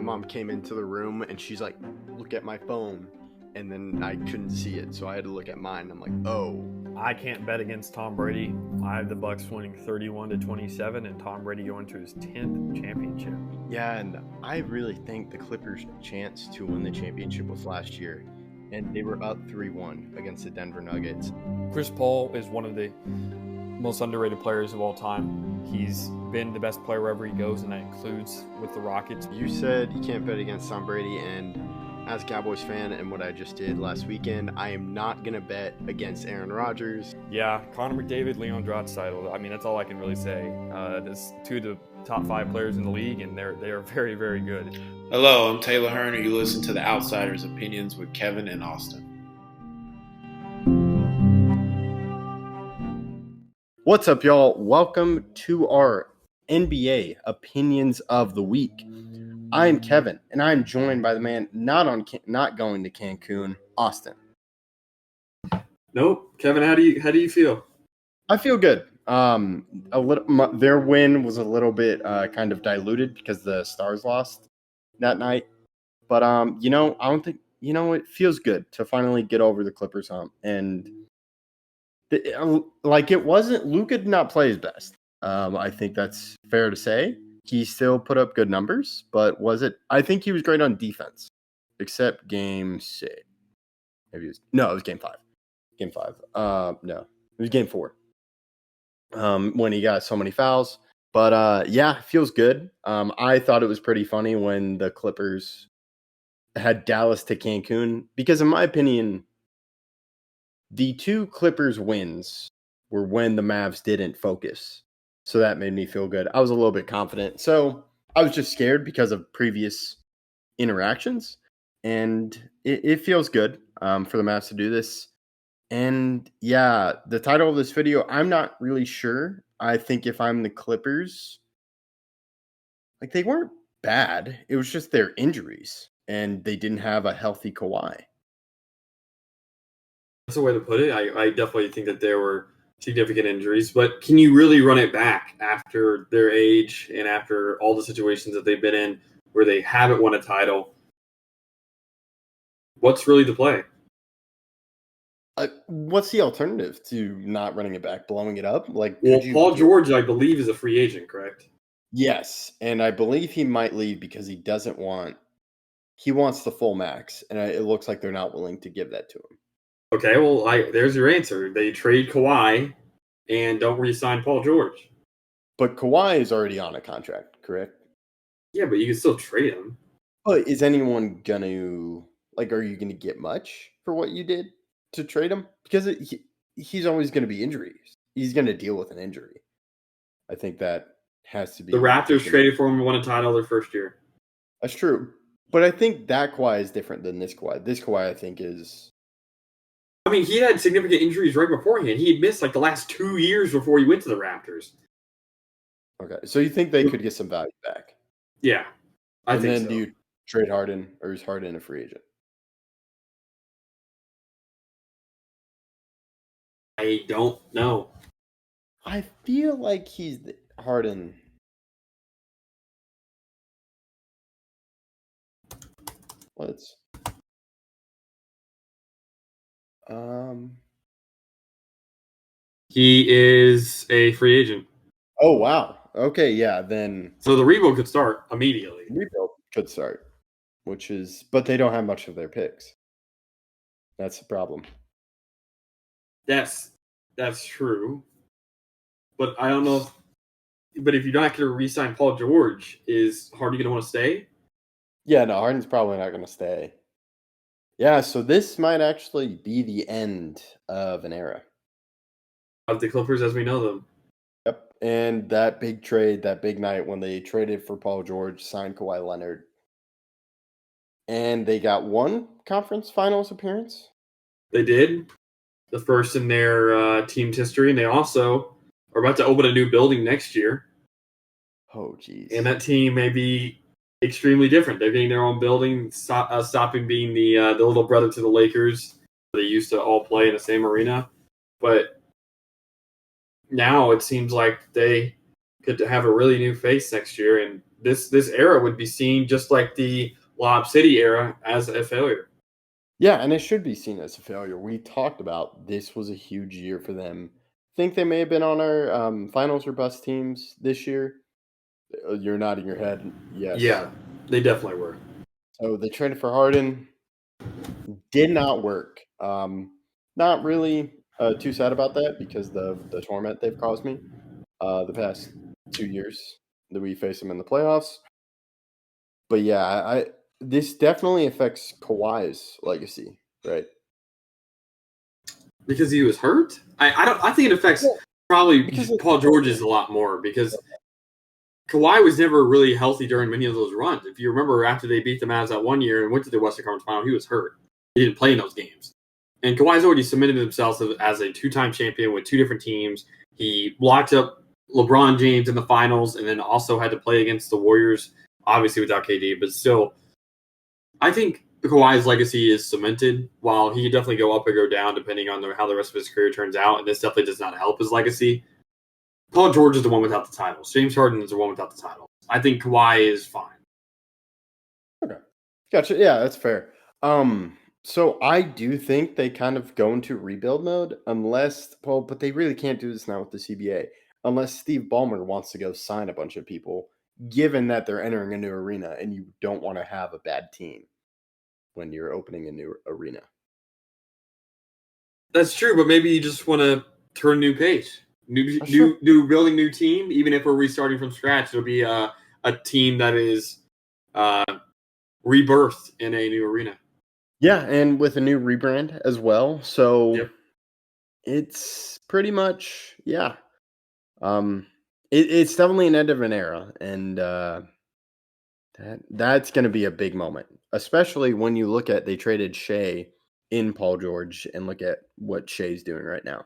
mom came into the room and she's like, look at my phone. And then I couldn't see it, so I had to look at mine. I'm like, oh. I can't bet against Tom Brady. I have the Bucks winning 31-27 and Tom Brady going to his 10th championship. Yeah, and I really think the Clippers' chance to win the championship was last year. And they were up 3-1 against the Denver Nuggets. Chris Paul is one of the most underrated players of all time. He's been the best player wherever he goes, and that includes with the Rockets. You said you can't bet against Tom Brady, and as a Cowboys fan and what I just did last weekend, I am not going to bet against Aaron Rodgers. Yeah, Connor McDavid, Leon Draisaitl. I mean, that's all I can really say. There's two of the top 5 players in the league, and they are very, very good. Hello, I'm Taylor Hearn, and you listen to The Outsiders' Opinions with Kevin and Austin. What's up, y'all? Welcome to our NBA Opinions of the Week. I am Kevin, and I am joined by the man not going to Cancun, Austin. Nope, Kevin. How do you feel? I feel good. Their win was a little bit kind of diluted because the Stars lost that night. But I don't think it feels good to finally get over the Clippers hump. And it wasn't Luka did not play his best. I think that's fair to say. He still put up good numbers, but I think he was great on defense, except game 6. It was game 5. Game 5. No, it was game 4. When he got so many fouls. But yeah, it feels good. I thought it was pretty funny when the Clippers had Dallas to Cancun, because in my opinion, the 2 Clippers wins were when the Mavs didn't focus. So that made me feel good. I was a little bit confident. So I was just scared because of previous interactions. And it feels good for the Mavs to do this. And yeah, the title of this video, I'm not really sure. I think if I'm the Clippers, they weren't bad. It was just their injuries. And they didn't have a healthy Kawhi. That's a way to put it. I definitely think that there were significant injuries, but can you really run it back after their age and after all the situations that they've been in where they haven't won a title? What's really the play? What's the alternative to not running it back? Blowing it up? Paul George, I believe, is a free agent, correct? Yes, and I believe he might leave because he wants the full max, and it looks like they're not willing to give that to him. Okay, well, there's your answer. They trade Kawhi and don't re-sign Paul George. But Kawhi is already on a contract, correct? Yeah, but you can still trade him. But is anyone going to, are you going to get much for what you did to trade him? Because he's always going to be injuries. He's going to deal with an injury. I think that has to be. The Raptors traded for him and won a title their first year. That's true. But I think that Kawhi is different than this Kawhi. This Kawhi, I think, is... I mean, he had significant injuries right beforehand. He had missed the last 2 years before he went to the Raptors. Okay, so you think they could get some value back? Yeah, I think so. And then do you trade Harden, or is Harden a free agent? I don't know. I feel like he's Harden. Let's... He is a free agent. Oh, wow. Okay, yeah, then... So the rebuild could start immediately. Rebuild could start, but they don't have much of their picks. That's the problem. That's true. But I don't know but if you're not going to re-sign Paul George, is Harden going to want to stay? Yeah, no, Harden's probably not going to stay. Yeah, so this might actually be the end of an era. Of the Clippers as we know them. Yep, and that big trade, that big night when they traded for Paul George, signed Kawhi Leonard, and they got one conference finals appearance. They did. The first in their team's history, and they also are about to open a new building next year. Oh, geez. And that team may be extremely different. They're getting their own building, stopping being the little brother to the Lakers. They used to all play in the same arena. But now it seems like they could have a really new face next year, and this era would be seen just like the Lob City era as a failure. Yeah, and it should be seen as a failure. We talked about this was a huge year for them. Think they may have been on our finals or bust teams this year. You're nodding your head. Yes. Yeah, they definitely were. So they traded for Harden. Did not work. Not really too sad about that because the torment they've caused me the past 2 years that we face them in the playoffs. But yeah, this definitely affects Kawhi's legacy, right? Because he was hurt? I think it affects probably Paul George's a lot more because Kawhi was never really healthy during many of those runs. If you remember, after they beat the Mavs that one year and went to the Western Conference Final, he was hurt. He didn't play in those games. And Kawhi's already cemented himself as a two-time champion with two different teams. He blocked up LeBron James in the finals and then also had to play against the Warriors, obviously without KD. But still, I think Kawhi's legacy is cemented. While he can definitely go up or go down depending on how the rest of his career turns out, and this definitely does not help his legacy. Paul George is the one without the titles. James Harden is the one without the titles. I think Kawhi is fine. Okay. Gotcha. Yeah, that's fair. So I do think they kind of go into rebuild mode but they really can't do this now with the CBA unless Steve Ballmer wants to go sign a bunch of people, given that they're entering a new arena and you don't want to have a bad team when you're opening a new arena. That's true, but maybe you just want to turn a new page. New building new team. Even if we're restarting from scratch, it'll be a team that is rebirthed in a new arena. Yeah, and with a new rebrand as well. So It's pretty much it's definitely an end of an era, and that's going to be a big moment, especially when you look at they traded Shea in Paul George and look at what Shea's doing right now.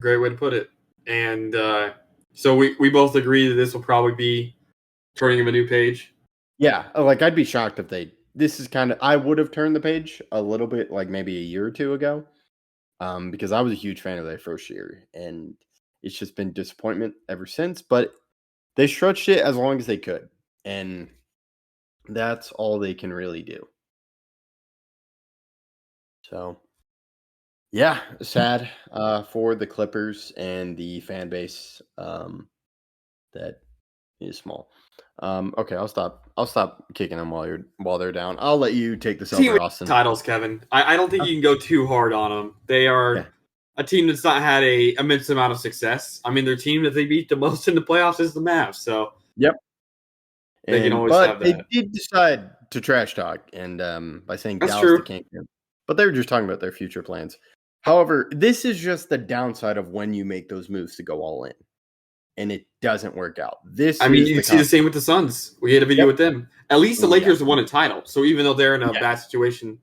Great way to put it. And so we both agree that this will probably be turning of a new page. Yeah, like I'd be shocked if I would have turned the page a little bit, like maybe a year or two ago, because I was a huge fan of their first year, and it's just been disappointment ever since. But they stretched it as long as they could, and that's all they can really do. So, yeah, sad for the Clippers and the fan base that is small. Okay, I'll stop kicking them while they're down. I'll let you take this over, Austin. Titles, Kevin. I don't think you can go too hard on them. They are a team that's not had a immense amount of success. I mean, their team that they beat the most in the playoffs is the Mavs. So yep, they can always have that. They did decide to trash talk and by saying that's Dallas true. to Kingston, but they were just talking about their future plans. However, this is just the downside of when you make those moves to go all in, and it doesn't work out. You see the same with the Suns. We had a video with them. At least the Lakers won a title. So even though they're in a bad situation,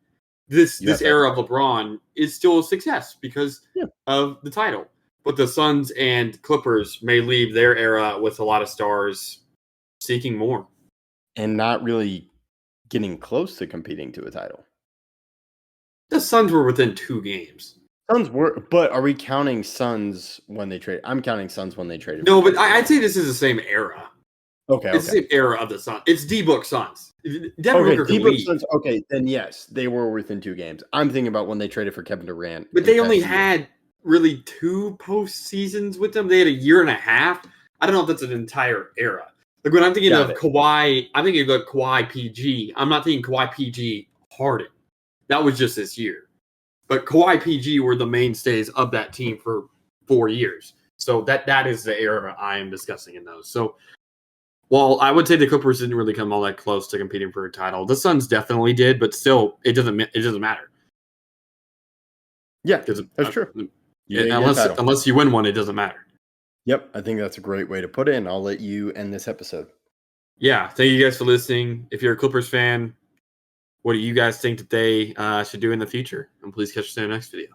this era of LeBron is still a success because of the title. But the Suns and Clippers may leave their era with a lot of stars seeking more. And not really getting close to competing to a title. The Suns were within 2 games. Suns were, but are we counting Suns when they trade? I'm counting Suns when they traded. No, but I'd say this is the same era. Okay, it's the same era of the Suns. It's D-Book Suns. Devin Booker can leave. Suns. Okay, then yes, they were within 2 games. I'm thinking about when they traded for Kevin Durant. But they only had really 2 postseasons with them. They had a year and a half. I don't know if that's an entire era. Like when I'm thinking of Kawhi, I'm thinking of Kawhi PG. I'm not thinking Kawhi PG Harden. That was just this year. But Kawhi PG were the mainstays of that team for 4 years. So that is the era I am discussing in those. So while I would say the Clippers didn't really come all that close to competing for a title, the Suns definitely did, but still it doesn't matter. Yeah, that's true. Unless you win one, it doesn't matter. Yep, I think that's a great way to put it, and I'll let you end this episode. Yeah, thank you guys for listening. If you're a Clippers fan, what do you guys think that they should do in the future? And please catch us in the next video.